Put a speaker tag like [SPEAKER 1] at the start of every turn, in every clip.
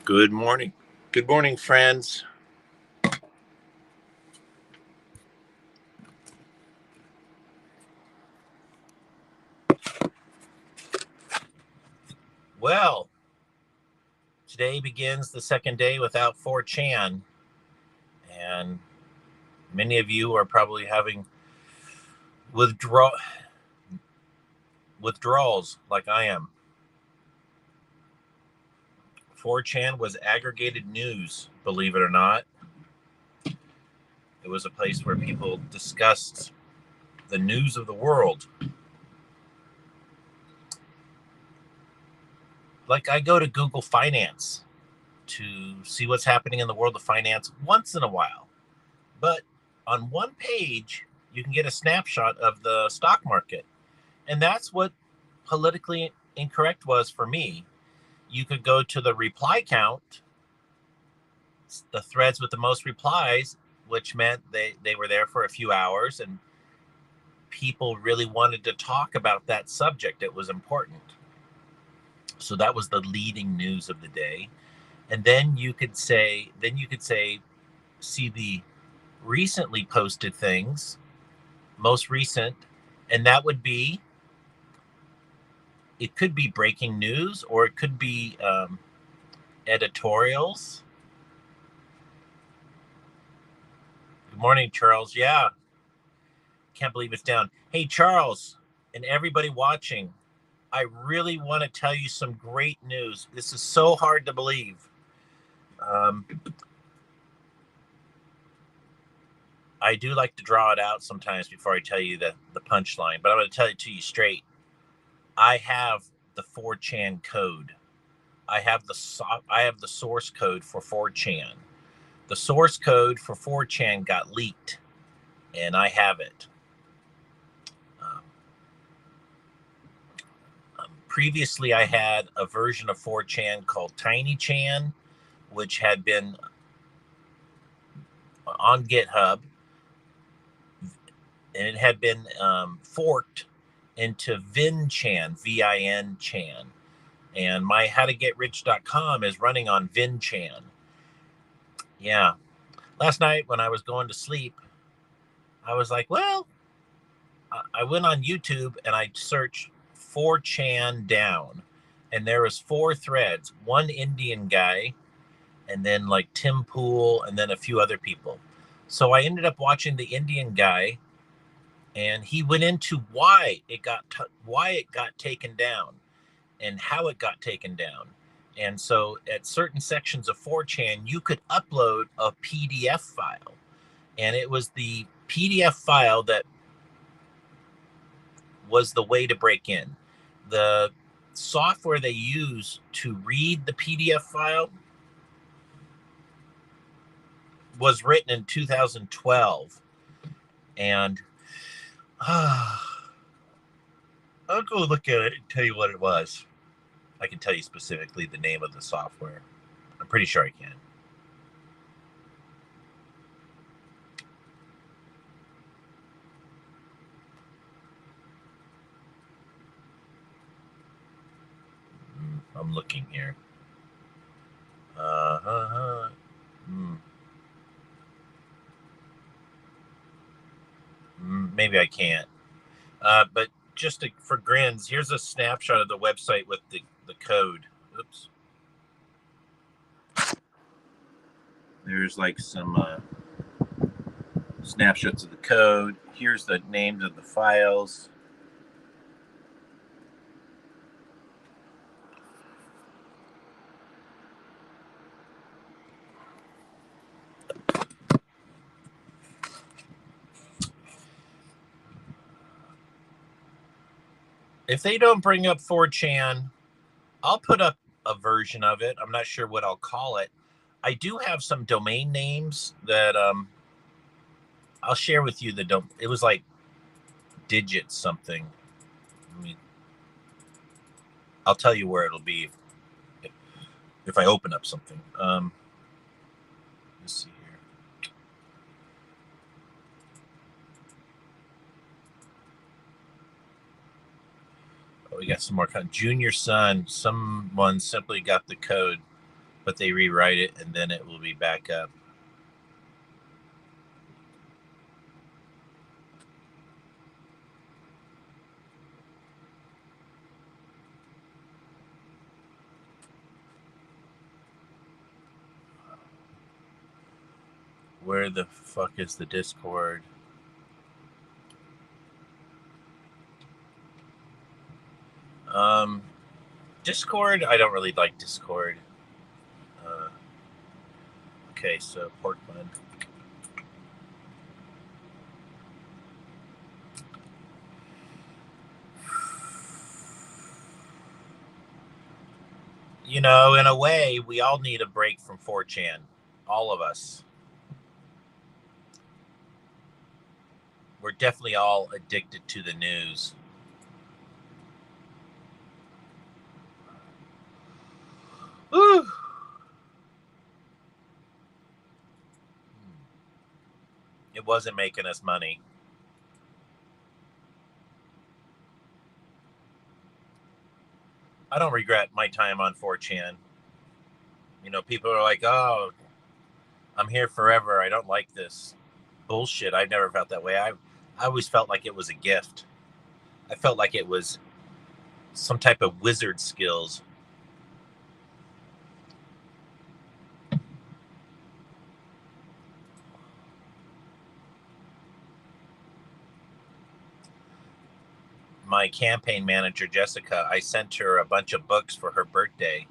[SPEAKER 1] Good morning. Good morning, friends. Well, today begins the second day without 4chan, and many of you are probably having withdrawals like I am. 4chan was aggregated news, believe it or not. It was a place where people discussed the news of the world. Like I go to Google Finance to see what's happening in the world of finance once in a while. But on one page, you can get a snapshot of the stock market. And that's what politically incorrect was for me. You could go to the reply count, the threads with the most replies, which meant they were there for a few hours and people really wanted to talk about that subject. It was important. So that was the leading news of the day. And then you could say, see the recently posted things, most recent, and that would be, it could be breaking news or it could be editorials. Good morning, Charles. Yeah, can't believe it's down. Hey, Charles, and everybody watching, I really want to tell you some great news. This is so hard to believe. I do like to draw it out sometimes before I tell you the punchline, but I'm going to tell it to you straight. I have the 4chan code. I have the source code for 4chan. The source code for 4chan got leaked, and I have it. Previously, I had a version of 4chan called TinyChan, which had been on GitHub, and it had been forked into VinChan, VIN-Chan. And my howtogetrich.com is running on VinChan. Yeah. Last night when I was going to sleep, I was like, well, I went on YouTube and I searched 4chan down. And there was 4 threads, one Indian guy, and then like Tim Pool, and then a few other people. So I ended up watching the Indian guy, and he went into why it got taken down and how it got taken down. And so at certain sections of 4chan, you could upload a PDF file. And it was the PDF file that was the way to break in. The software they use to read the PDF file was written in 2012. And I'll go look at it and tell you what it was. I can tell you specifically the name of the software. I'm pretty sure I can. I'm looking here. Maybe I can't. But just for grins, here's a snapshot of the website with the code. Oops. There's like some snapshots of the code. Here's the names of the files. If they don't bring up 4chan, I'll put up a version of it. I'm not sure what I'll call it. I do have some domain names that I'll share with you. It was like digit something. I'll tell you where it'll be if I open up something. Let's see here. Oh, we got some more. Junior Son. Someone simply got the code. but they rewrite it and then it will be back up. Where the fuck is the Discord? Discord, I don't really like Discord. Okay, so pork bun. You know, in a way, we all need a break from 4chan. All of us. We're definitely all addicted to the news. Woo! It wasn't making us money. I don't regret my time on 4chan. You know, people are like, oh, I'm here forever. I don't like this. Bullshit. I've never felt that way. I always felt like it was a gift. I felt like it was some type of wizard skills. My campaign manager, Jessica, I sent her a bunch of books for her birthday,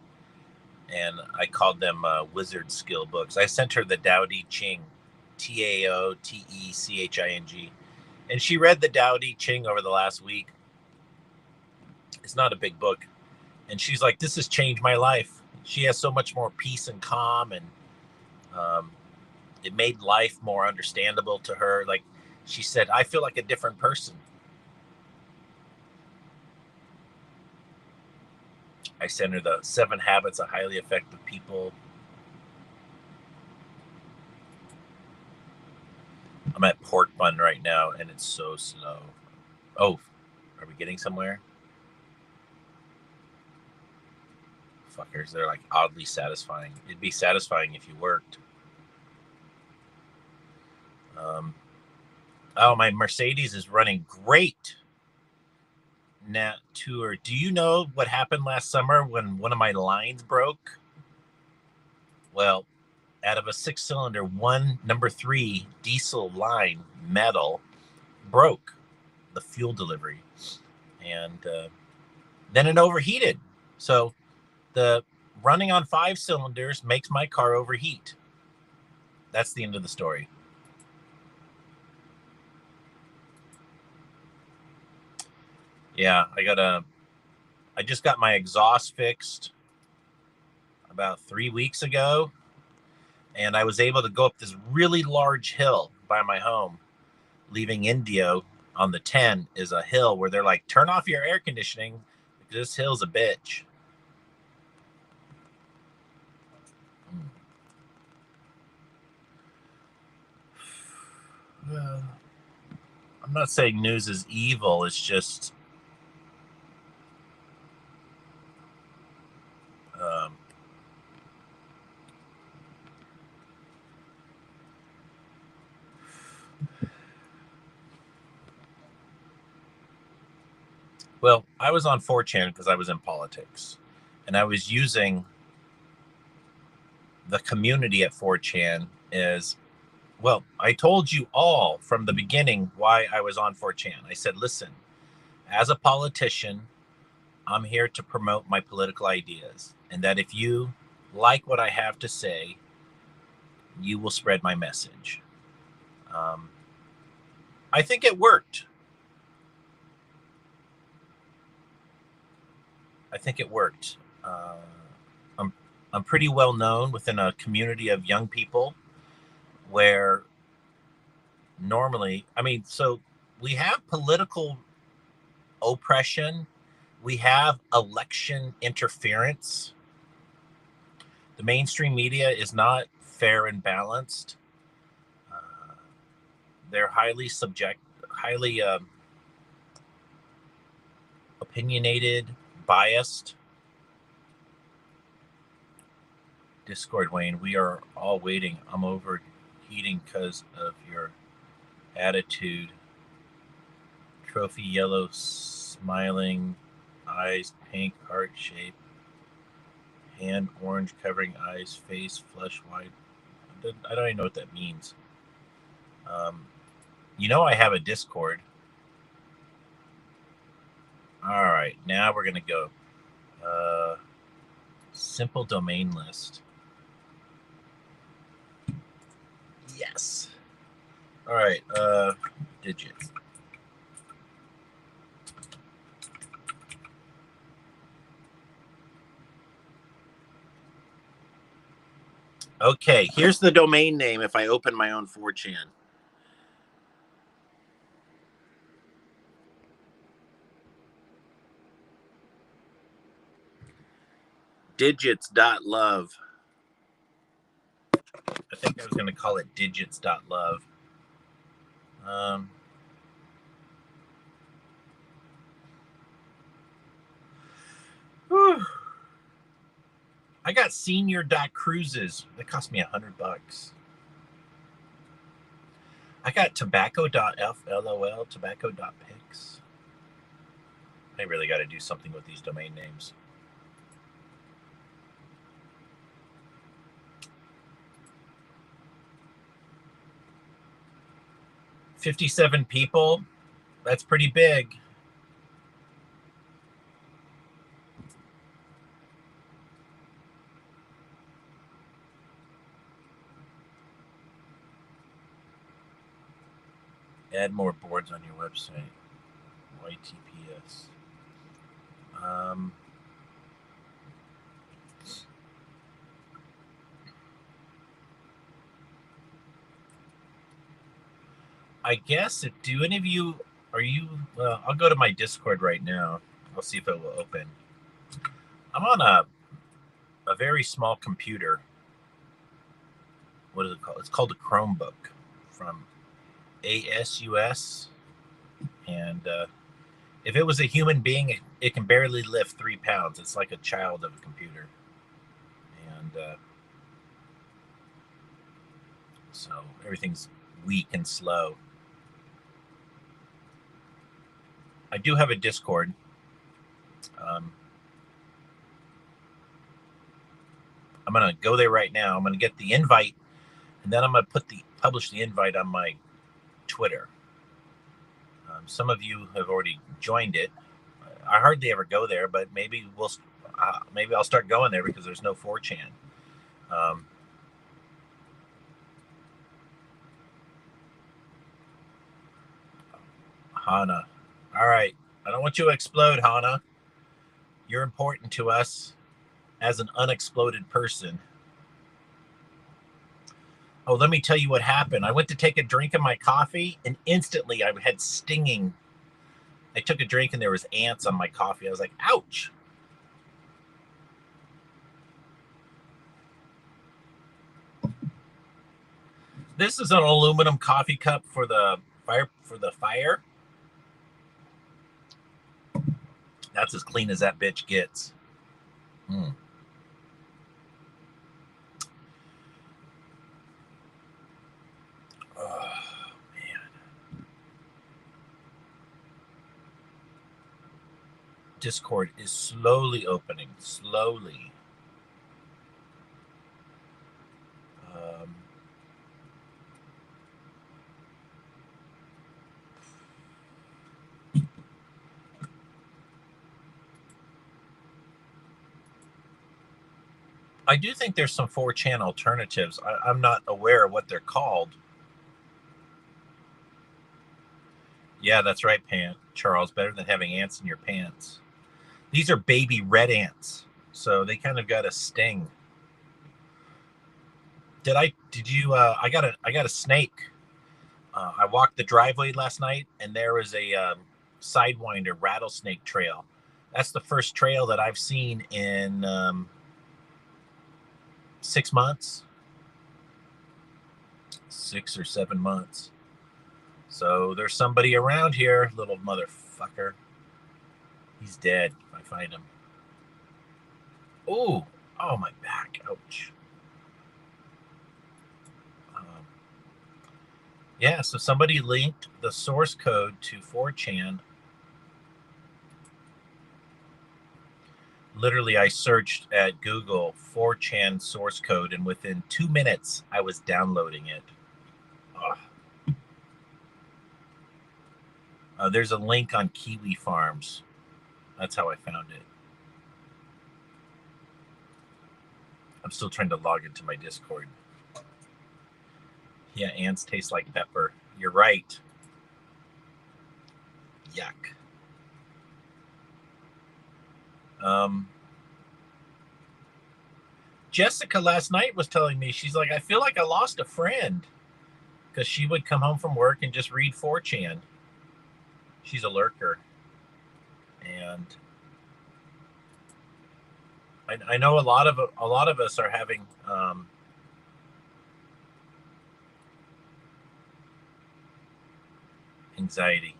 [SPEAKER 1] and I called them wizard skill books. I sent her the Tao Te Ching, Taoteching, and she read the Tao Te Ching over the last week. It's not a big book, and she's like, "This has changed my life." She has so much more peace and calm, and it made life more understandable to her. Like she said, "I feel like a different person." I sent her the 7 Habits of Highly Effective People. I'm at pork bun right now, and it's so slow. Oh, are we getting somewhere? Fuckers, they're like oddly satisfying. It'd be satisfying if you worked. Oh, my Mercedes is running great. Nat Tour. Do you know what happened last summer when one of my lines broke? Well, out of a 6-cylinder, one number 3 diesel line metal broke the fuel delivery, and then it overheated. So the running on 5 cylinders makes my car overheat. That's the end of the story. Yeah, I just got my exhaust fixed about 3 weeks ago, and I was able to go up this really large hill by my home. Leaving Indio on the 10 is a hill where they're like, turn off your air conditioning because this hill's a bitch. I'm not saying news is evil. It's just well, I was on 4chan because I was in politics, and I was using the community at 4chan as well. I told you all from the beginning why I was on 4chan. I said, listen, as a politician, I'm here to promote my political ideas, and that if you like what I have to say, you will spread my message. I think it worked. I think it worked. I'm pretty well known within a community of young people where normally, I mean, so we have political oppression, we have election interference. The mainstream media is not fair and balanced. They're highly opinionated, biased. Discord, Wayne. We are all waiting. I'm overheating because of your attitude. Trophy yellow, smiling eyes, pink heart shape, hand orange covering eyes, face flush white. I don't even know what that means. You know I have a Discord. All right, now we're gonna go. Simple domain list. Yes. All right. Digit. Okay, here's the domain name if I open my own 4chan. Digits.love. I think I was going to call it digits.love. Whew. I got senior.cruises. That cost me $100. I got tobacco.flol, tobacco.pics. I really got to do something with these domain names. $57 people. That's pretty big. Add more boards on your website. YTPS. I guess, do any of you, are you, well, I'll go to my Discord right now. I'll see if it will open. I'm on a very small computer. What is it called? It's called a Chromebook from ASUS. And if it was a human being, it can barely lift 3 pounds. It's like a child of a computer. And so everything's weak and slow. I do have a Discord. I'm going to go there right now. I'm going to get the invite, and then I'm going to publish the invite on my Twitter. Some of you have already joined it. I hardly ever go there, but maybe I'll start going there because there's no 4chan. Hana. All right. I don't want you to explode, Hana. You're important to us as an unexploded person. Oh, let me tell you what happened. I went to take a drink of my coffee, and instantly I had stinging. I took a drink, and there was ants on my coffee. I was like, ouch. This is an aluminum coffee cup for the fire. That's as clean as that bitch gets. Oh, man. Discord is slowly opening. Slowly. I do think there's some 4chan alternatives. I'm not aware of what they're called. Yeah, that's right, Charles. Better than having ants in your pants. These are baby red ants, so they kind of got a sting. I got a snake. I walked the driveway last night, and there was a Sidewinder rattlesnake trail. That's the first trail that I've seen in 6 months. 6 or 7 months. So there's somebody around here, little motherfucker. He's dead if I find him. Oh, my back. Ouch. Yeah, so somebody linked the source code to 4chan. Literally, I searched at Google 4chan source code, and within 2 minutes, I was downloading it. There's a link on Kiwi Farms. That's how I found it. I'm still trying to log into my Discord. Yeah, ants taste like pepper. You're right. Yuck. Jessica last night was telling me, she's like, I feel like I lost a friend, because she would come home from work and just read 4chan. She's a lurker. And I know a lot of us are having anxiety.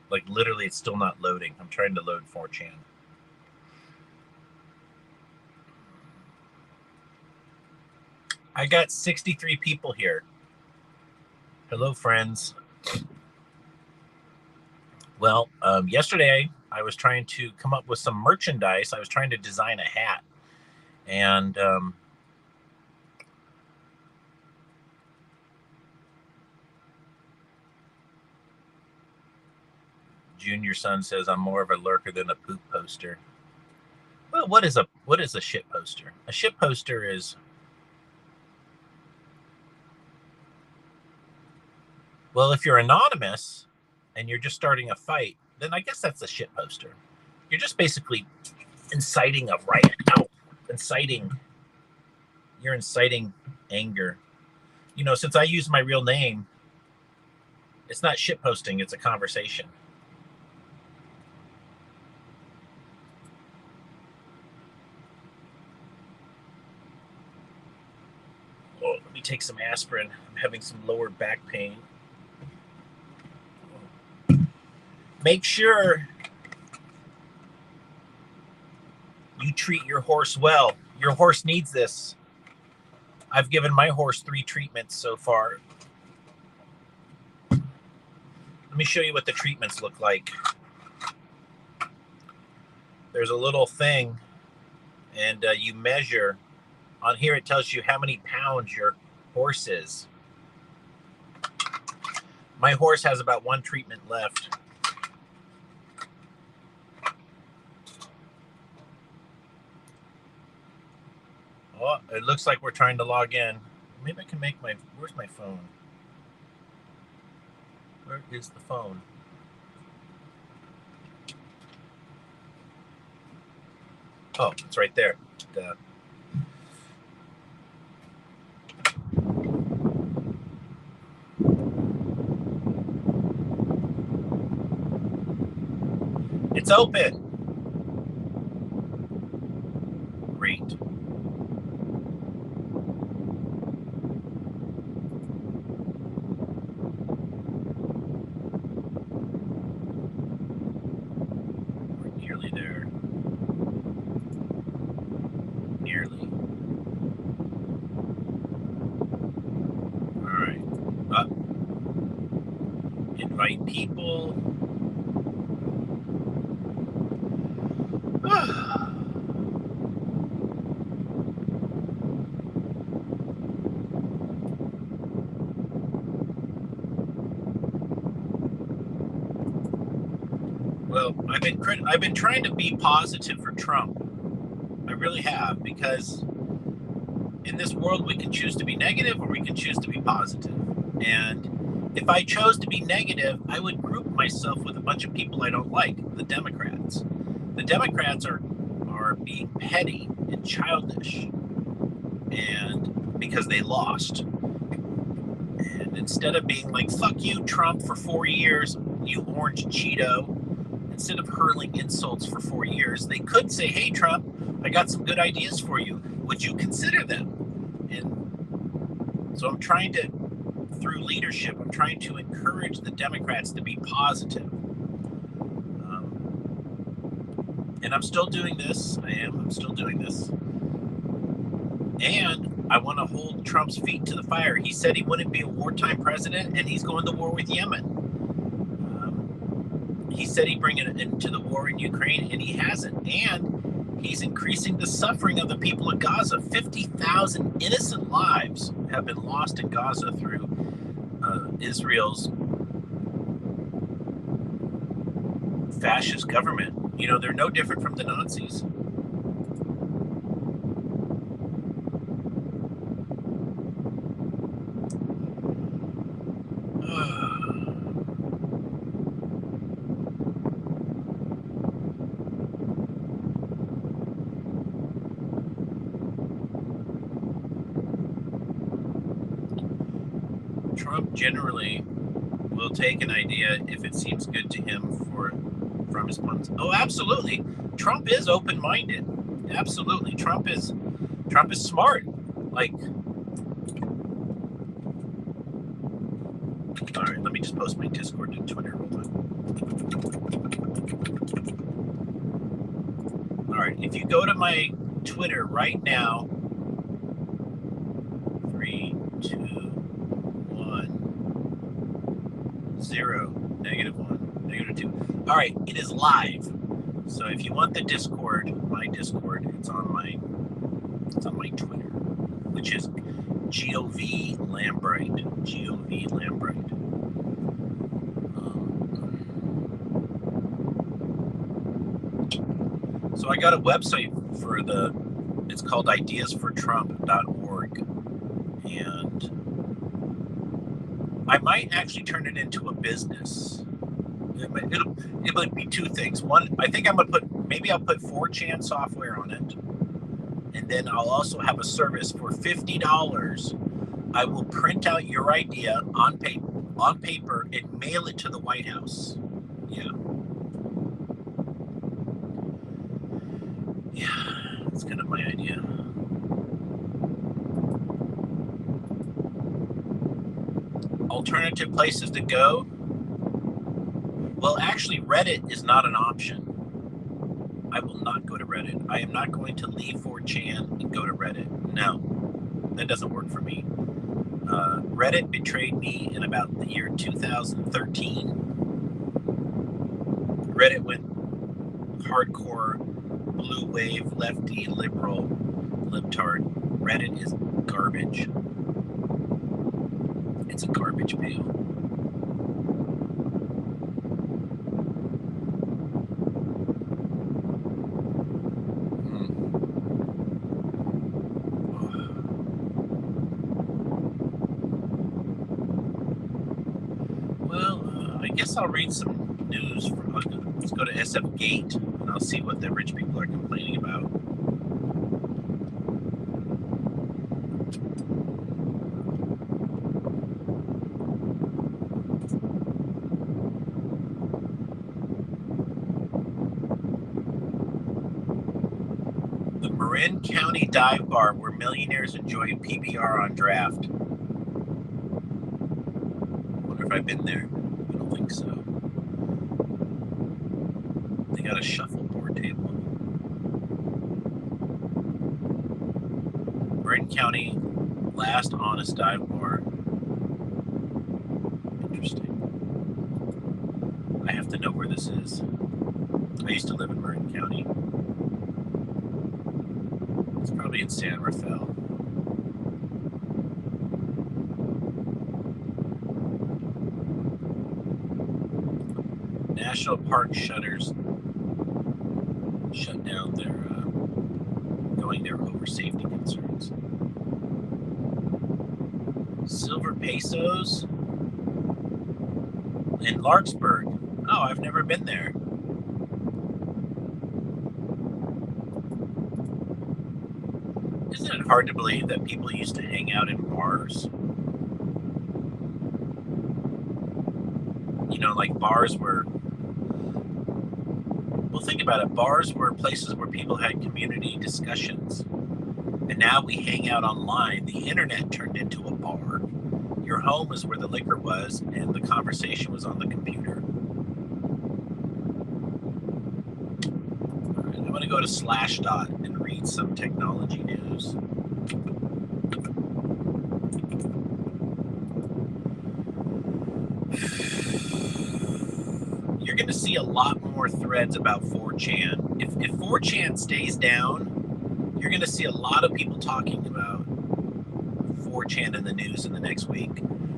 [SPEAKER 1] Like, literally, it's still not loading. I'm trying to load 4chan. I got 63 people here. Hello, friends. Well, yesterday I was trying to come up with some merchandise. I was trying to design a hat, and Junior Son says I'm more of a lurker than a poop poster. Well, what is a shit poster? A shit poster is, well, if you're anonymous and you're just starting a fight, then I guess that's a shit poster. You're just basically inciting a riot. Ow! You're inciting anger. You know, since I use my real name, it's not shit posting, it's a conversation. Oh, let me take some aspirin. I'm having some lower back pain. Make sure you treat your horse well. Your horse needs this. I've given my horse 3 treatments so far. Let me show you what the treatments look like. There's a little thing, and you measure. On here, it tells you how many pounds your horse is. My horse has about 1 treatment left. Oh, it looks like we're trying to log in. Maybe I can make my, where's my phone? Where is the phone? Oh, it's right there. Duh. It's open. Great. We're nearly there. Nearly. All right. Invite people. Well, I've been trying to be positive for Trump. I really have, because in this world we can choose to be negative or we can choose to be positive. And if I chose to be negative, I would group myself with a bunch of people I don't like, the Democrats. The Democrats are being petty and childish, and because they lost. And instead of being like, fuck you, Trump, for 4 years, you orange Cheeto, instead of hurling insults for 4 years, they could say, hey, Trump, I got some good ideas for you. Would you consider them? And So I'm trying to, through leadership, I'm trying to encourage the Democrats to be positive. And I'm still doing this. I'm still doing this. And I want to hold Trump's feet to the fire. He said he wouldn't be a wartime president, and he's going to war with Yemen. He said he'd bring it into the war in Ukraine, and he hasn't. And he's increasing the suffering of the people of Gaza. 50,000 innocent lives have been lost in Gaza through Israel's fascist government. You know, they're no different from the Nazis. Trump generally will take an idea if it seems good to him from his opponents. Oh, absolutely. Trump is open-minded. Absolutely. Trump is smart. Like, all right, let me just post my Discord to Twitter real quick. All right, if you go to my Twitter right now, 3, 2, 1, 0, -1, -2. All right, it is live. So if you want the Discord, my Discord, it's on my Twitter, which is GOV Lambright. GOV Lambright. So I got a website for it's called ideasfortrump.org, and I might actually turn it into a business. It might be two things. One, I think I'll put 4chan software on it, and then I'll also have a service for $50. I will print out your idea on paper and mail it to the White House. Yeah, that's kind of my idea. Alternative places to go? Well, actually, Reddit is not an option. I will not go to Reddit. I am not going to leave 4chan and go to Reddit. No, that doesn't work for me. Reddit betrayed me in about the year 2013. Reddit went hardcore, blue wave, lefty, liberal, libtard. Reddit is garbage. It's a garbage pail. I guess I'll read some news. Let's go to SF Gate, and I'll see what the rich people are complaining about. The Marin County Dive Bar, where millionaires enjoy PBR on draft. Wonder if I've been there. I don't think so. They got a shuffleboard table. Marin County last honest dive bar. Interesting. I have to know where this is. I used to live in Marin County. It's probably in San Rafael. National Park shutters shut down their going there over safety concerns. Silver Pesos in Larkspur. Oh, I've never been there. Isn't it hard to believe that people used to hang out in bars? You know, like bars were... Well, think about it. Bars were places where people had community discussions. And now we hang out online. The internet turned into a bar. home is where the liquor was, and the conversation was on the computer. All right, I'm going to go to Slashdot and read some technology news. You're going to see a lot more threads about 4chan. If 4chan stays down, you're going to see a lot of people talking about 4chan in the news in the next week.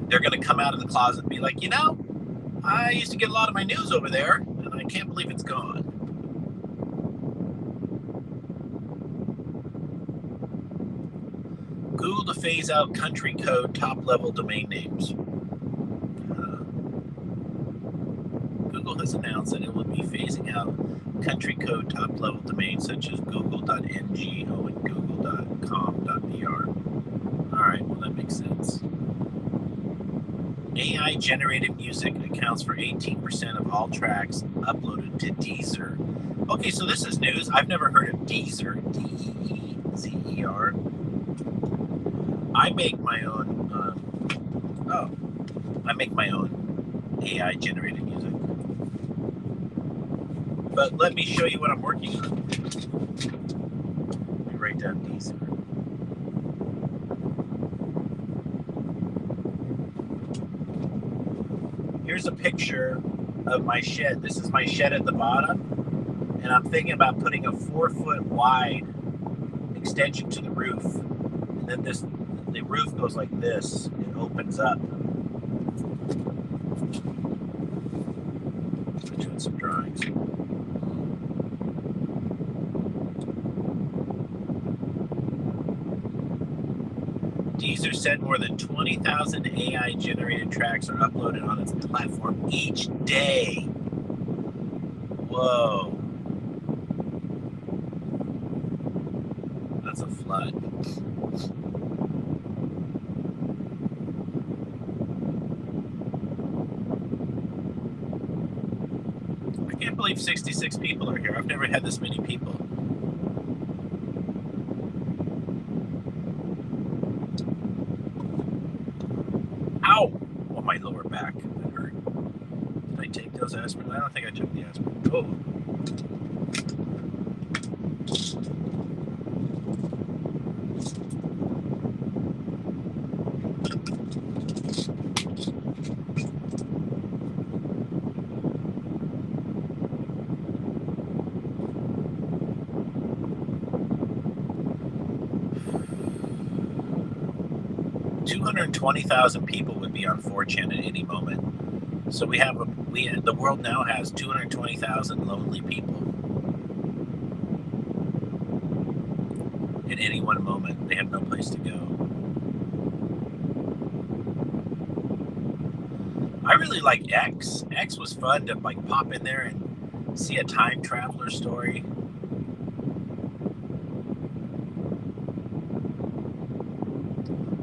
[SPEAKER 1] They're going to come out of the closet and be like, you know, I used to get a lot of my news over there, and I can't believe it's gone. Google to phase out country code top-level domain names. Google has announced that it will be phasing out country code top-level domains such as google.ng and google.com.br. All right, well, that makes sense. AI-generated music accounts for 18% of all tracks uploaded to Deezer. Okay, so this is news. I've never heard of Deezer, D-E-E-Z-E-R. I make my own, AI-generated music. But let me show you what I'm working on. Let me write down Deezer. Here's a picture of my shed. This is my shed at the bottom, and I'm thinking about putting a 4-foot wide extension to the roof, and then the roof goes like this. It opens up. I'm doing some drawings. Deezer said more than 20,000 AI-generated tracks are uploaded on its platform each day. Whoa. That's a flood. I can't believe 66 people are here. I've never had this many people. Ow! Oh, my lower back. That hurt. Did I take those aspirin? I don't think I took the aspirin. Oh. 220,000 people would be on 4chan at any moment. So the world now has 220,000 lonely people. At any one moment, they have no place to go. I really like X. X was fun to like pop in there and see a time traveler story.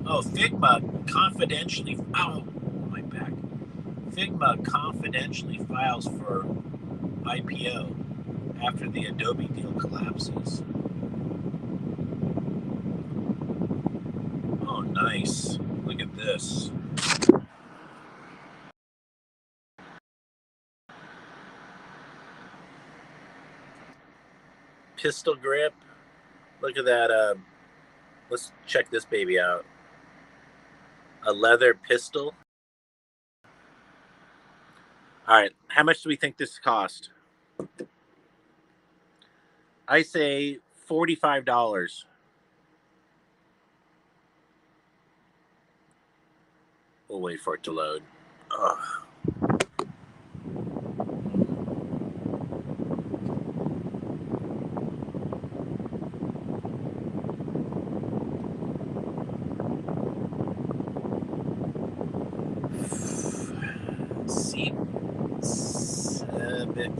[SPEAKER 1] Oh, Figma confidentially. Oh, my back. Figma confidentially files for IPO after the Adobe deal collapses. Oh, nice. Look at this. Pistol grip. Look at that. Let's check this baby out. A leather pistol. All right, how much do we think this cost? I say $45. We'll wait for it to load. Ugh.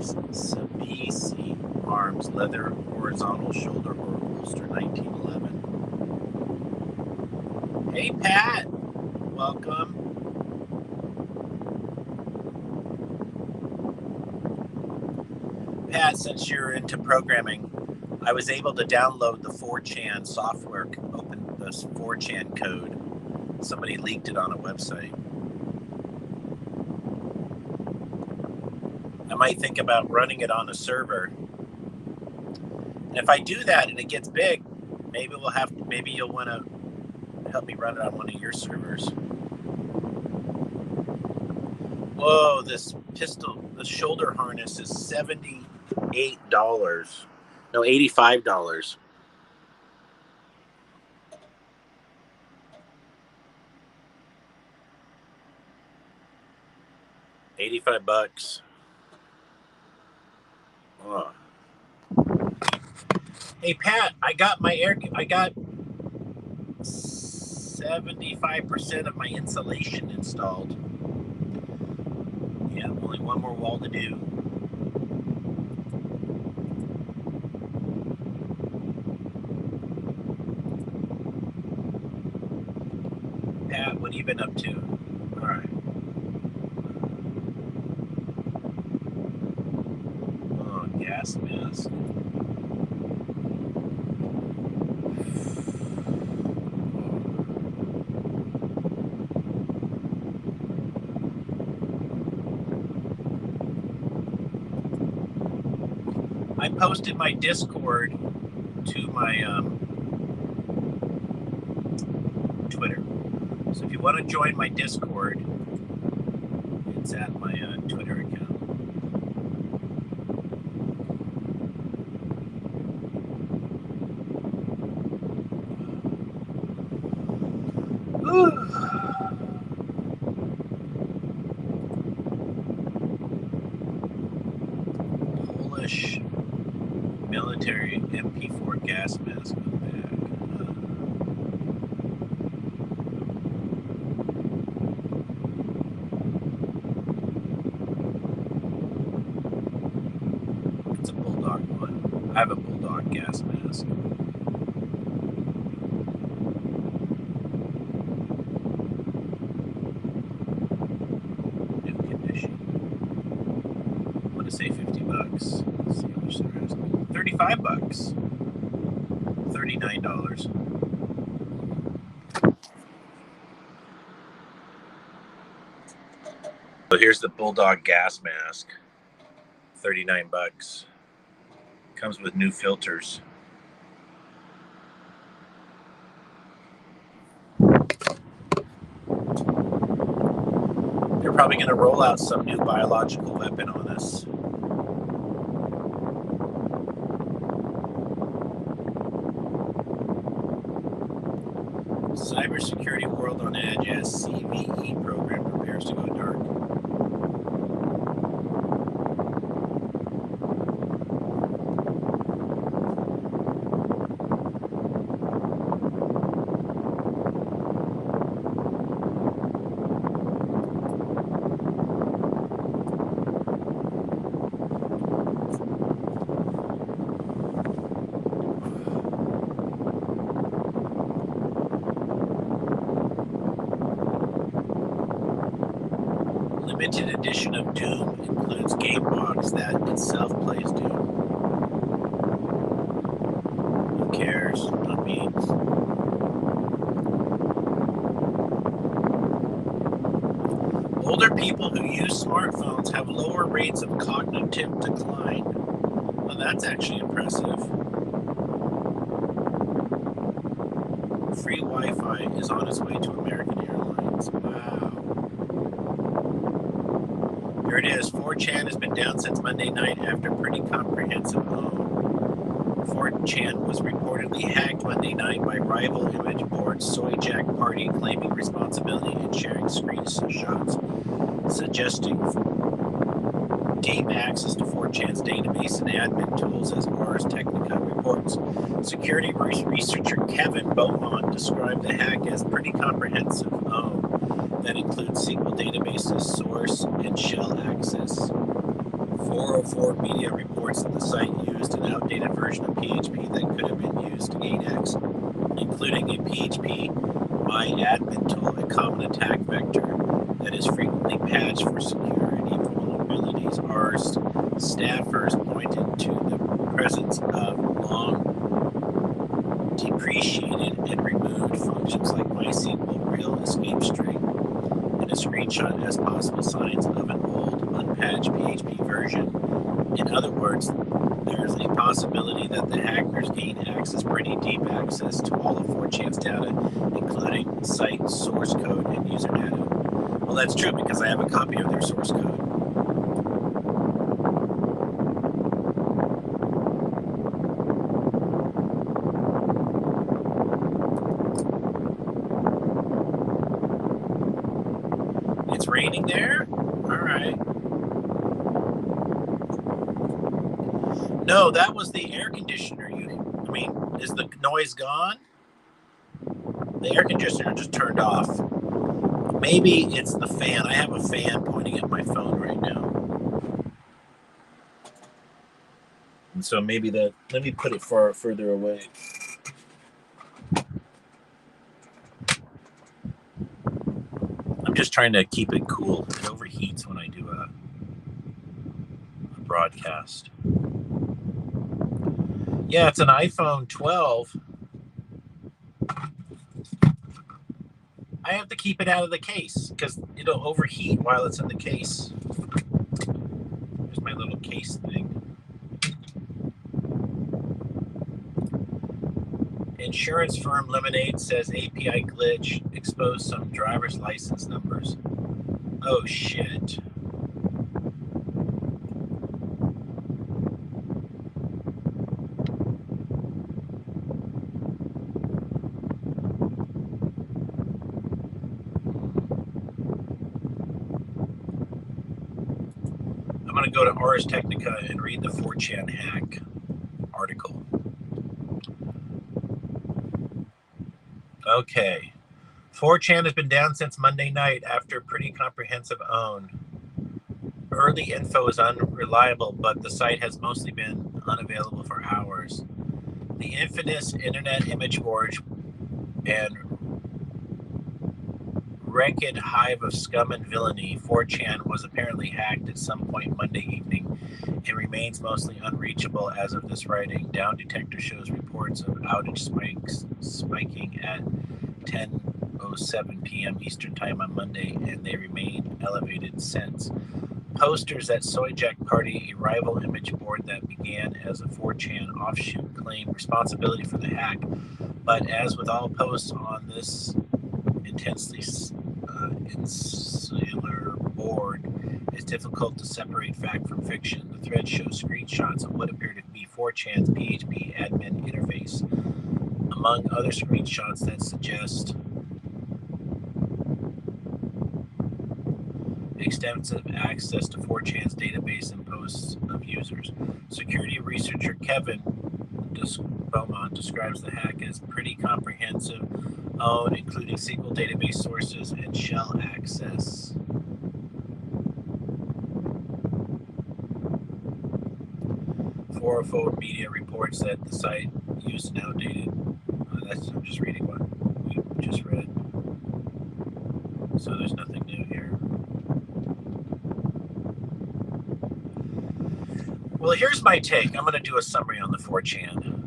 [SPEAKER 1] Sabisi Arms, leather, horizontal shoulder or holster, 1911. Hey, Pat. Welcome. Pat, since you're into programming, I was able to download the 4chan software, open this 4chan code Somebody leaked it on a website. I might think about running it on a server. And if I do that and it gets big, maybe you'll want to help me run it on one of your servers. Whoa, this shoulder harness is $78. No, $85. $85. Oh. Hey Pat, I got 75% of my insulation installed. Yeah, only one more wall to do. Pat, what have you been up to? All right. Oh, gas mask. I posted my Discord to my Twitter. So if you want to join my Discord, it's at my Twitter account. Polish military MP4 gas mask on the back. It's a Bulldog one. I have a Bulldog gas mask. New condition. I'm going to say $50. Let's see how much there is. $35. $39. So here's the Bulldog gas mask. $39. Comes with new filters. They're probably going to roll out some new biological weapon on us. Cybersecurity world on edge as CVE program prepares to go dark. Limited edition of Doom includes game box that itself plays Doom. Who cares? Not me. Older people who use smartphones have lower rates of cognitive decline. Well, that's actually impressive. Free Wi-Fi is on its way to American Airlines. Wow. Here it is. 4chan has been down since Monday night after pretty comprehensive loan. 4chan was reportedly hacked Monday night by rival image board Soyjack Party, claiming responsibility and sharing screenshots suggesting game access to 4chan's database and admin tools, as Ars Technica reports. Security researcher Kevin Beaumont described the hack as pretty comprehensive. That includes SQL databases, source, and shell access. 404 Media reports that the site used an outdated version of PHP that could have been used 8x, including a PHP myadmin tool, a common attack vector that is frequently patched for security vulnerabilities. Our staffers pointed to the presence of long depreciated and removed functions like MySQL, Real version. In other words, there's a possibility that the hackers gain pretty deep access to all of 4chan's data, including site source code and user data. Well, that's true because I have a copy of their source code. It's raining there? All right. No, that was the air conditioner unit. I mean, is the noise gone? The air conditioner just turned off. Maybe it's the fan. I have a fan pointing at my phone right now. And so maybe that, let me put it further away. I'm just trying to keep it cool. It overheats when I do a broadcast. Yeah, it's an iPhone 12. I have to keep it out of the case because it'll overheat while it's in the case. Here's my little case thing. Insurance firm Lemonade says API glitch exposed some driver's license numbers. Oh shit. I'm going to go to Ars Technica and read the 4chan hack article. Okay. 4chan has been down since Monday night after a pretty comprehensive own. Early info is unreliable, but the site has mostly been unavailable for hours. The infamous internet image board and wrecked hive of scum and villainy, 4chan was apparently hacked at some point Monday evening and remains mostly unreachable as of this writing. Down Detector shows reports of outage spiking at 10:07 p.m. Eastern Time on Monday, and they remain elevated since. Posters at Soyjack Party, a rival image board that began as a 4chan offshoot, claim responsibility for the hack. But as with all posts on this intensely insular board, it's difficult to separate fact from fiction. The thread shows screenshots of what appear to be 4chan's PHP admin interface, among other screenshots that suggest extensive access to 4chan's database and posts of users. Security researcher Kevin Beaumont describes the hack as pretty comprehensive, including SQL database sources and shell access. Forward Media reports that the site used an outdated. I'm just reading what we just read. So there's nothing new here. Well, here's my take. I'm going to do a summary on the 4chan.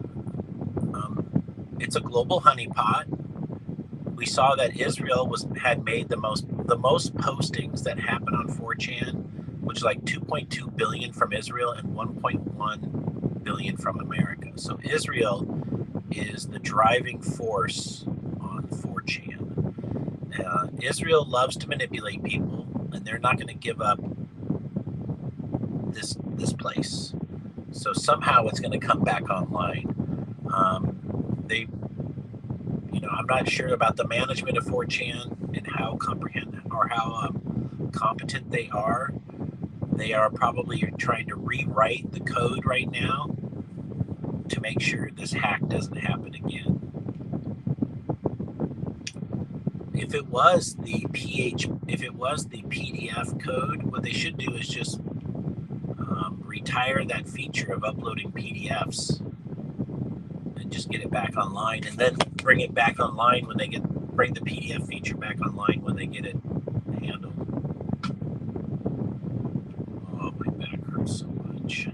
[SPEAKER 1] It's a global honeypot. We saw that Israel had made the most postings that happen on 4chan, which is like 2.2 billion from Israel and 1.1 billion from America. So Israel is the driving force on 4chan. Israel loves to manipulate people, and they're not going to give up this place. So somehow it's going to come back online. I'm not sure about the management of 4chan and how competent they are. They are probably trying to rewrite the code right now to make sure this hack doesn't happen again. If it was the PDF code, what they should do is just retire that feature of uploading PDFs and just get it back online, and then bring it back online when they bring the PDF feature back online when they get it handled. Oh, my back hurts so much.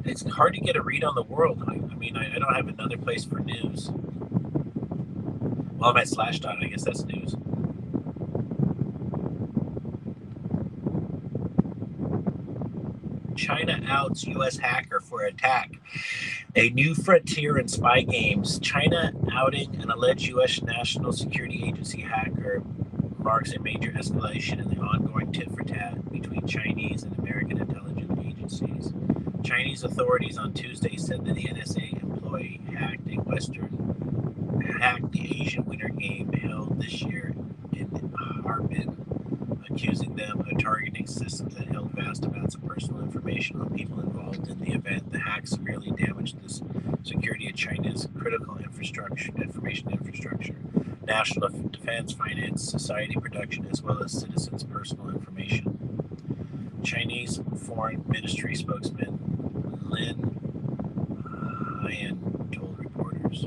[SPEAKER 1] it's hard to get a read on the world. I mean, I don't have another place for news. Well, I'm at Slashdot. I guess that's news. China outs U.S. hacker for attack. A new frontier in spy games. China outing an alleged U.S. National Security Agency hacker marks a major escalation in the ongoing tit-for-tat between Chinese and American intelligence agencies. Chinese authorities on Tuesday said that the NSA employee hacked the Asian Winter Game held this year in Harbin, accusing them of targeting systems that held vast amounts of personal information on people involved in the event. The hack severely damaged the security of China's critical information infrastructure, national defense, finance, society production, as well as citizens' personal information. Chinese Foreign Ministry spokesman Lin Haiyan told reporters.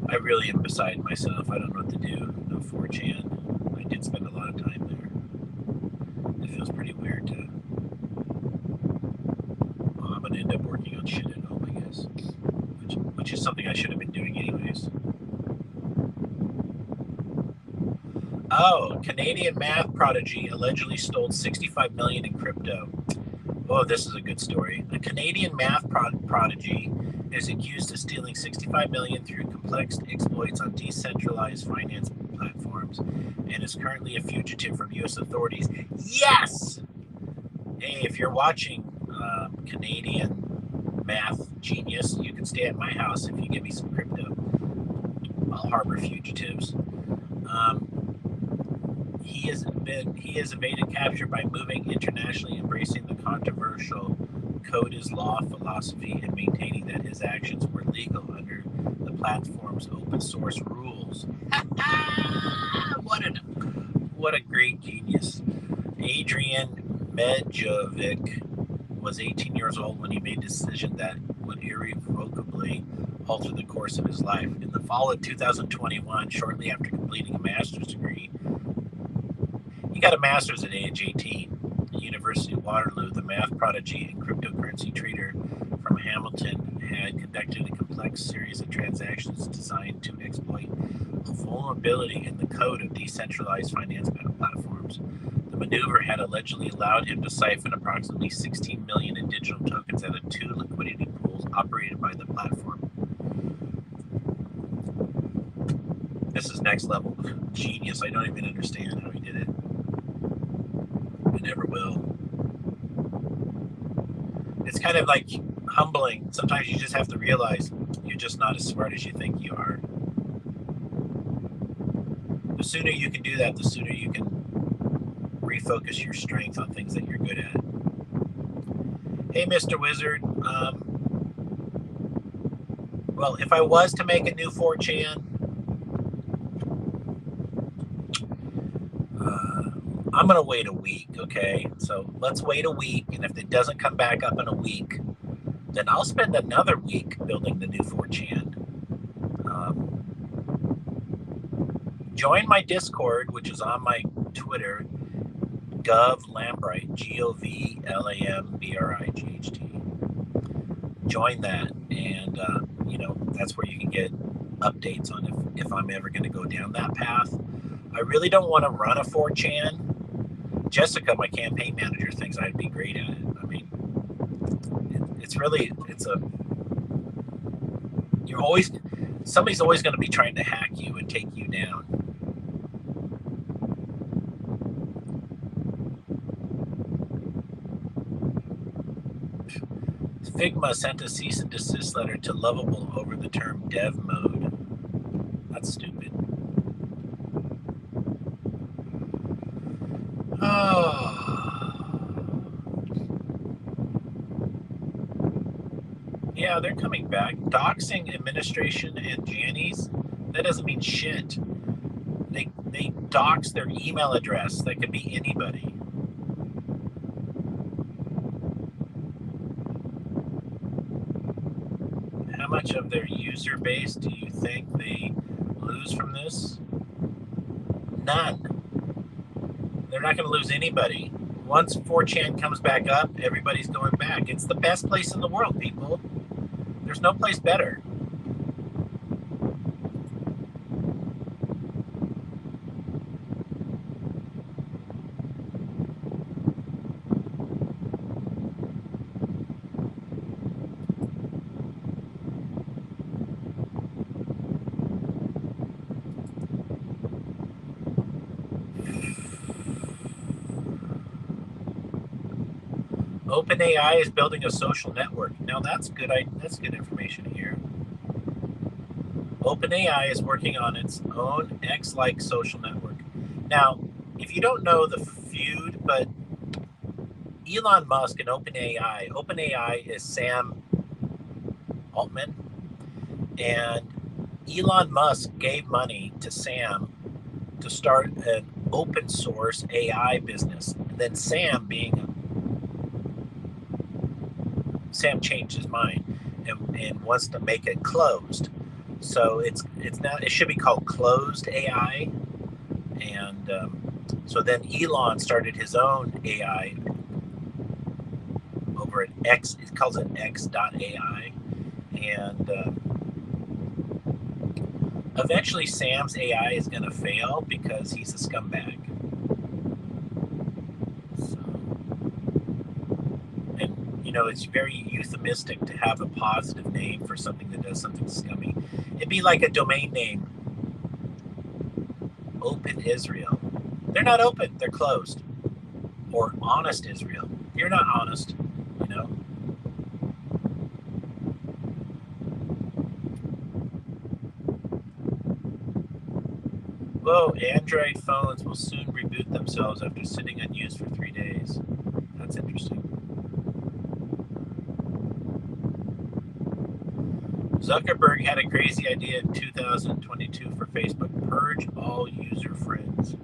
[SPEAKER 1] I really am beside myself. I don't know what to do. No 4chan. I did spend a lot of time there. It feels pretty weird to. Well, I'm gonna end up working on shit at home, I guess, which is something I should have been doing anyways. Oh, Canadian math prodigy allegedly stole $65 million in crypto. Oh, this is a good story. A Canadian math prodigy is accused of stealing $65 million through complex exploits on decentralized finance platforms and is currently a fugitive from U.S. authorities. Yes! Hey, if you're watching Canadian math genius, you can stay at my house if you give me some crypto. I'll harbor fugitives. He has evaded capture by moving internationally, embracing the controversial code is law philosophy, and maintaining that his actions were legal under the platform's open source rules. What a great genius. Adrian Medjovic was 18 years old when he made a decision that would irrevocably alter the course of his life. In the fall of 2021, shortly after completing a master's degree, he got a master's at age 18. At the University of Waterloo, the math prodigy and cryptocurrency trader from Hamilton had conducted a complex series of transactions designed to exploit a vulnerability in the code of decentralized finance platforms. The maneuver had allegedly allowed him to siphon approximately 16 million in digital tokens out of 2 liquidity pools operated by the platform. This is next level genius. I don't even understand how he did it. I never will. It's kind of like humbling. Sometimes you just have to realize you're just not as smart as you think you are. The sooner you can do that, the sooner you can refocus your strength on things that you're good at. Hey, Mr. Wizard. Well, if I was to make a new 4chan, I'm going to wait a week, okay? So let's wait a week, and if it doesn't come back up in a week, then I'll spend another week building the new 4chan. Join my Discord, which is on my Twitter, GovLambright, GovLambright. Join that, and that's where you can get updates on if I'm ever going to go down that path. I really don't want to run a 4chan. Jessica, my campaign manager, thinks I'd be great at it. I mean, somebody's always going to be trying to hack you and take you down. Figma sent a cease and desist letter to Lovable over the term dev mode. That's stupid. Yeah, they're coming back. Doxing administration and Jannies, that doesn't mean shit. They dox their email address. That could be anybody. How much of their user base do you think they lose from this? None. They're not going to lose anybody. Once 4chan comes back up, everybody's going back. It's the best place in the world, people. There's no place better. OpenAI is building a social network. Now that's good. That's good information here. OpenAI is working on its own X-like social network. Now, if you don't know the feud, but Elon Musk and OpenAI is Sam Altman, and Elon Musk gave money to Sam to start an open source AI business. And then Sam changed his mind and wants to make it closed. So it's now, it should be called closed AI. And so then Elon started his own AI over at X. It calls it X.AI. And eventually Sam's AI is going to fail because he's a scumbag. So, and you know, it's very euphemistic to have a positive name for something that does something scummy. It'd be like a domain name, Open Israel. They're not open, they're closed. Or Honest Israel. You're not honest, you know. Whoa, Android phones will soon reboot themselves after sitting unused for 3 days. That's interesting. Zuckerberg had a crazy idea in 2022 for Facebook. Purge all user friends.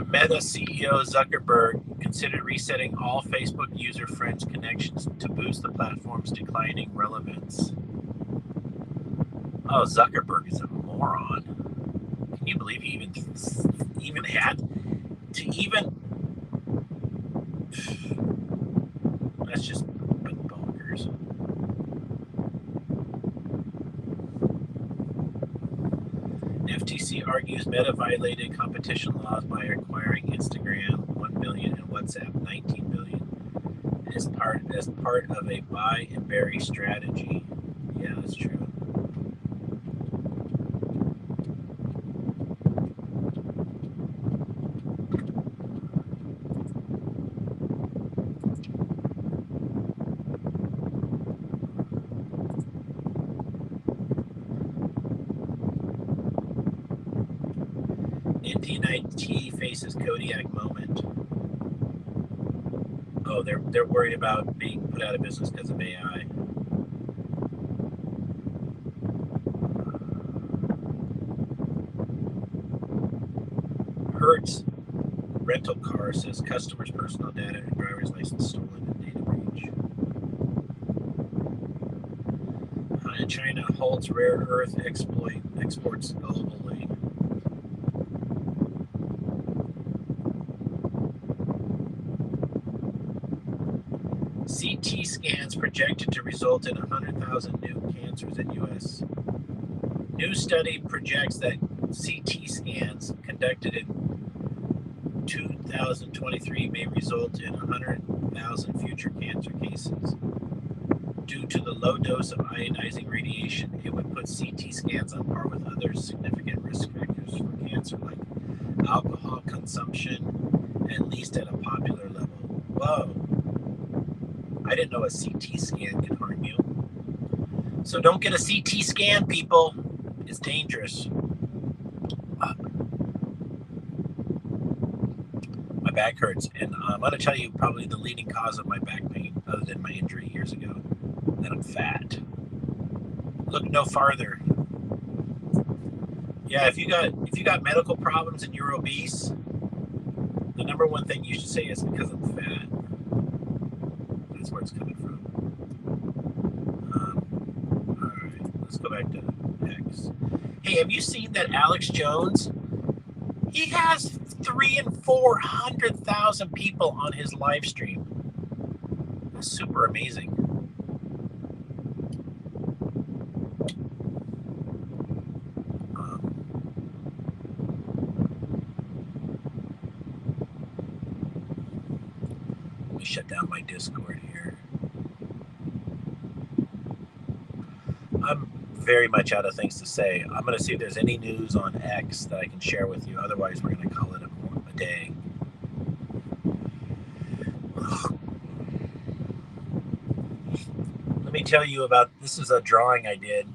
[SPEAKER 1] Meta CEO Zuckerberg considered resetting all Facebook user friends connections to boost the platform's declining relevance. Oh, Zuckerberg is a moron. Can you believe he even had to even... That's just bonkers. FTC argues Meta violated competition laws by acquiring Instagram $1 billion and WhatsApp $19 billion as part of a buy and bury strategy. Yeah, that's true. Indian IT faces Kodiak moment. Oh, they're worried about being put out of business because of AI. Hertz rental car says customers' personal data and driver's license stolen in data breach. China holds rare earth exports globally. CT scans projected to result in 100,000 new cancers in U.S. New study projects that CT scans conducted in 2023 may result in 100,000 future cancer cases. Due to the low dose of ionizing radiation, it would put CT scans on par with other significant risk factors for cancer, like alcohol consumption, at least at a popular level. Whoa. I didn't know a CT scan could harm you. So don't get a CT scan, people. It's dangerous. My back hurts, and I'm going to tell you probably the leading cause of my back pain, other than my injury years ago, that I'm fat. Look no farther. Yeah, if you got medical problems and you're obese, the number one thing you should say is because I'm fat. That's where it's coming from. All right, let's go back to X. Hey, have you seen that Alex Jones? He has 300,000 and 400,000 people on his live stream. That's super amazing. Let me shut down my Discord here. I'm very much out of things to say. I'm going to see if there's any news on X that I can share with you. Otherwise, we're going to call it a day. Let me tell you about, this is a drawing I did.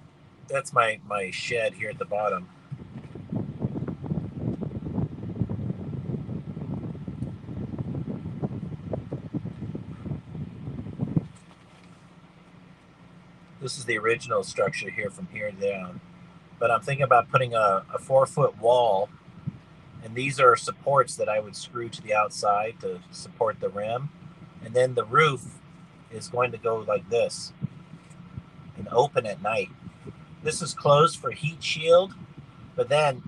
[SPEAKER 1] That's my shed here at the bottom. This is the original structure here from here down. But I'm thinking about putting a 4-foot wall, and these are supports that I would screw to the outside to support the rim. And then the roof is going to go like this and open at night. This is closed for heat shield, but then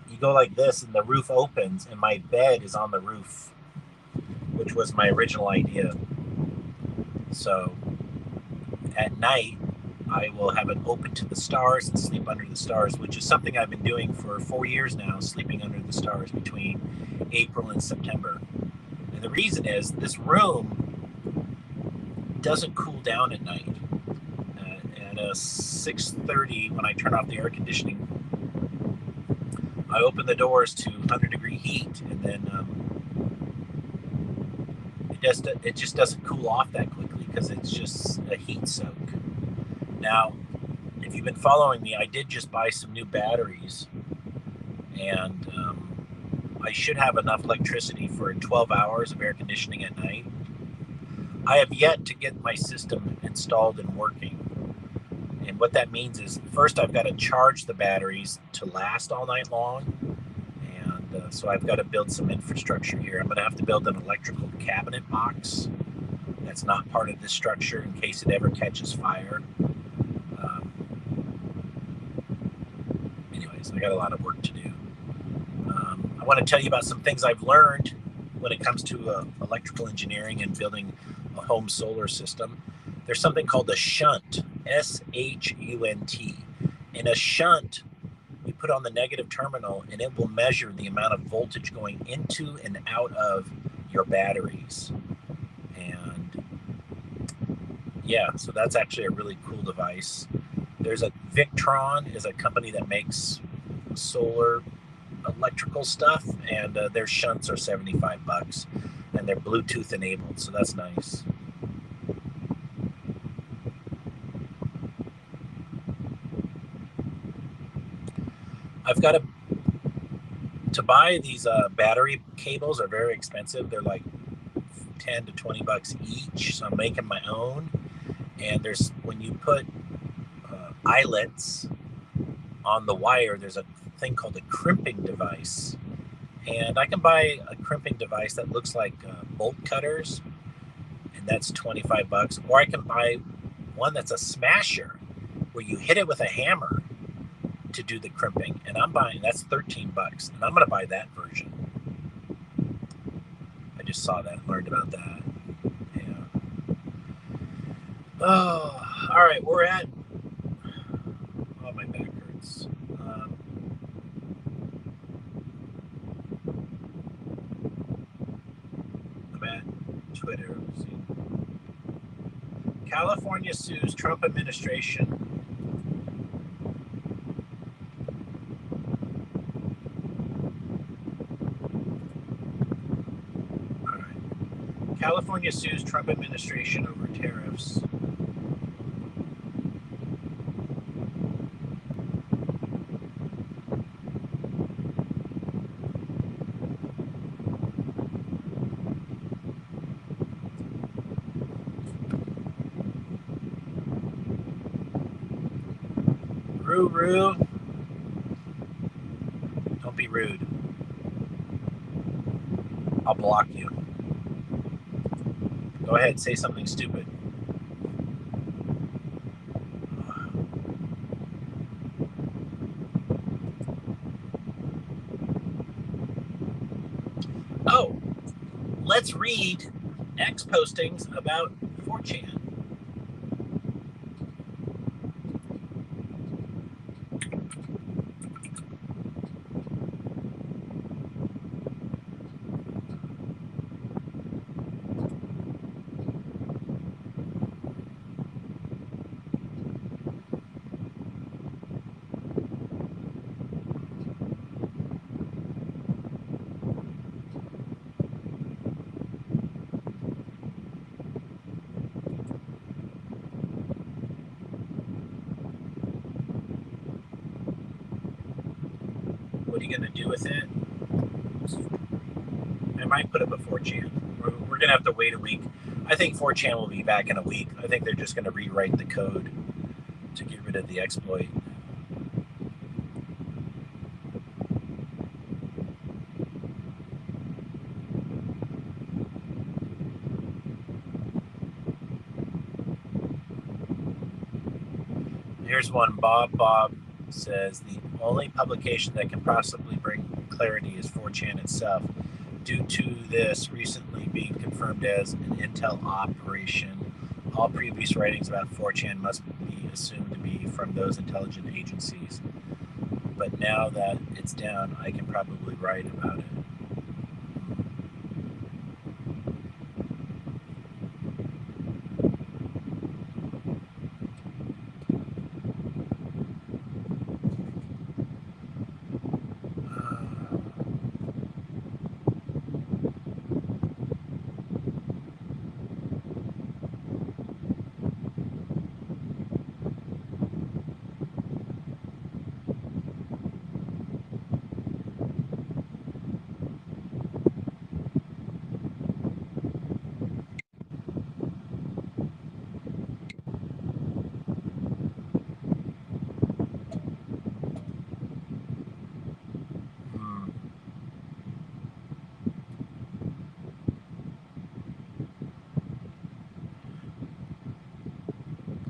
[SPEAKER 1] you go like this and the roof opens and my bed is on the roof, which was my original idea. So at night, I will have it open to the stars and sleep under the stars, which is something I've been doing for 4 years now, sleeping under the stars between April and September. And the reason is this room doesn't cool down at night. At 6:30, when I turn off the air conditioning, I open the doors to 100-degree heat, and then it just doesn't cool off that quickly because it's just a heat soak. Now, if you've been following me, I did just buy some new batteries, and I should have enough electricity for 12 hours of air conditioning at night. I have yet to get my system installed and working. And what that means is, first I've got to charge the batteries to last all night long. And so I've got to build some infrastructure here. I'm going to have to build an electrical cabinet box that's not part of this structure in case it ever catches fire. Anyways, I got a lot of work to do. I want to tell you about some things I've learned when it comes to electrical engineering and building a home solar system. There's something called a shunt, S-H-U-N-T. In a shunt, you put on the negative terminal and it will measure the amount of voltage going into and out of your batteries. And yeah, so that's actually a really cool device. There's a Victron is a company that makes solar electrical stuff, and their shunts are $75 and they're Bluetooth enabled, so that's nice. I've got to buy these battery cables are very expensive. They're like 10 to 20 bucks each, so I'm making my own. And there's, when you put eyelets on the wire, there's a thing called a crimping device, and I can buy a crimping device that looks like bolt cutters, and that's 25 bucks, or I can buy one that's a smasher where you hit it with a hammer to do the crimping, and I'm buying, that's 13 bucks, and I'm going to buy that version. I just saw that, learned about that. Yeah. Oh, all right, we're at, oh, my back hurts. I'm at Twitter. California sues Trump administration. All right. California sues Trump administration over tariffs. Roo. Don't be rude. I'll block you. Go ahead, say something stupid. Oh, let's read X postings about 4chan. What are you going to do with it? I might put up a 4chan. We're going to have to wait a week. I think 4chan will be back in a week. I think they're just going to rewrite the code to get rid of the exploit. Here's one. Bob says the only publication that can possibly bring clarity is 4chan itself. Due to this recently being confirmed as an intel operation, all previous writings about 4chan must be assumed to be from those intelligence agencies. But now that it's down, I can probably write about it.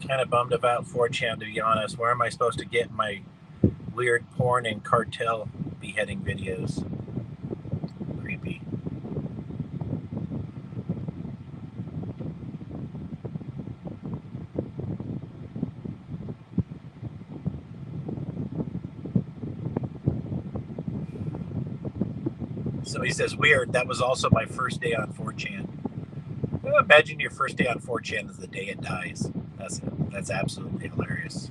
[SPEAKER 1] Kind of bummed about 4chan, to be honest. Where am I supposed to get my weird porn and cartel beheading videos? Creepy. Somebody says, weird. That was also my first day on 4chan. Well, imagine your first day on 4chan is the day it dies. That's absolutely hilarious.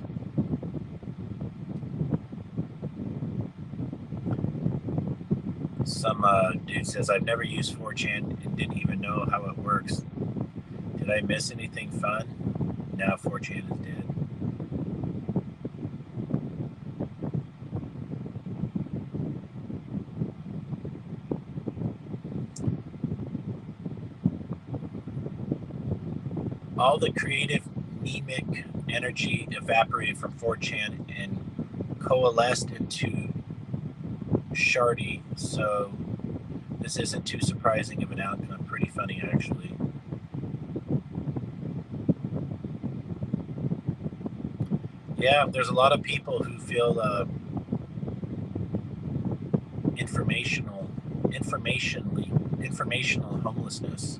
[SPEAKER 1] Some dude says, I've never used 4chan and didn't even know how it works. Did I miss anything fun? Now 4chan is dead. All the creative memic energy evaporated from 4chan and coalesced into Shardy, so this isn't too surprising of an outcome. Pretty funny, actually. Yeah, there's a lot of people who feel informational homelessness.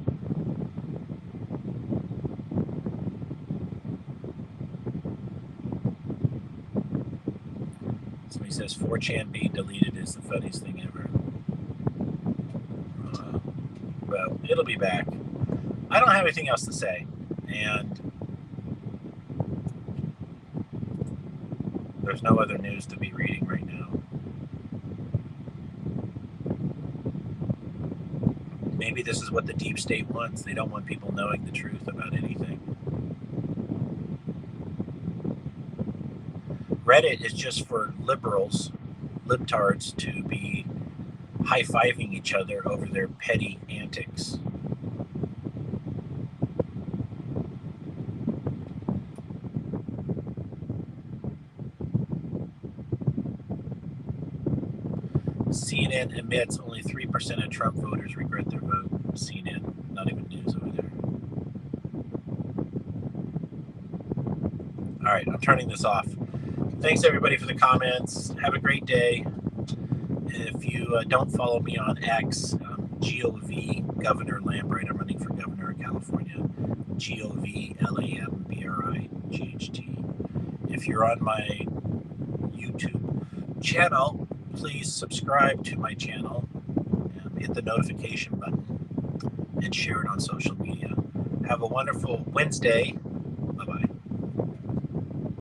[SPEAKER 1] Somebody says 4chan being deleted is the funniest thing ever. Well, it'll be back. I don't have anything else to say, and there's no other news to be reading right now. Maybe this is what the deep state wants. They don't want people knowing the truth about anything. Reddit is just for liberals, libtards, to be high-fiving each other over their petty antics. CNN admits only 3% of Trump voters regret their vote. CNN, not even news over there. All right, I'm turning this off. Thanks everybody for the comments. Have a great day. If you don't follow me on X, GOV Governor Lambright. I'm running for governor of California. GOVLAMBRIGHT. If you're on my YouTube channel, please subscribe to my channel, hit the notification button, and share it on social media. Have a wonderful Wednesday.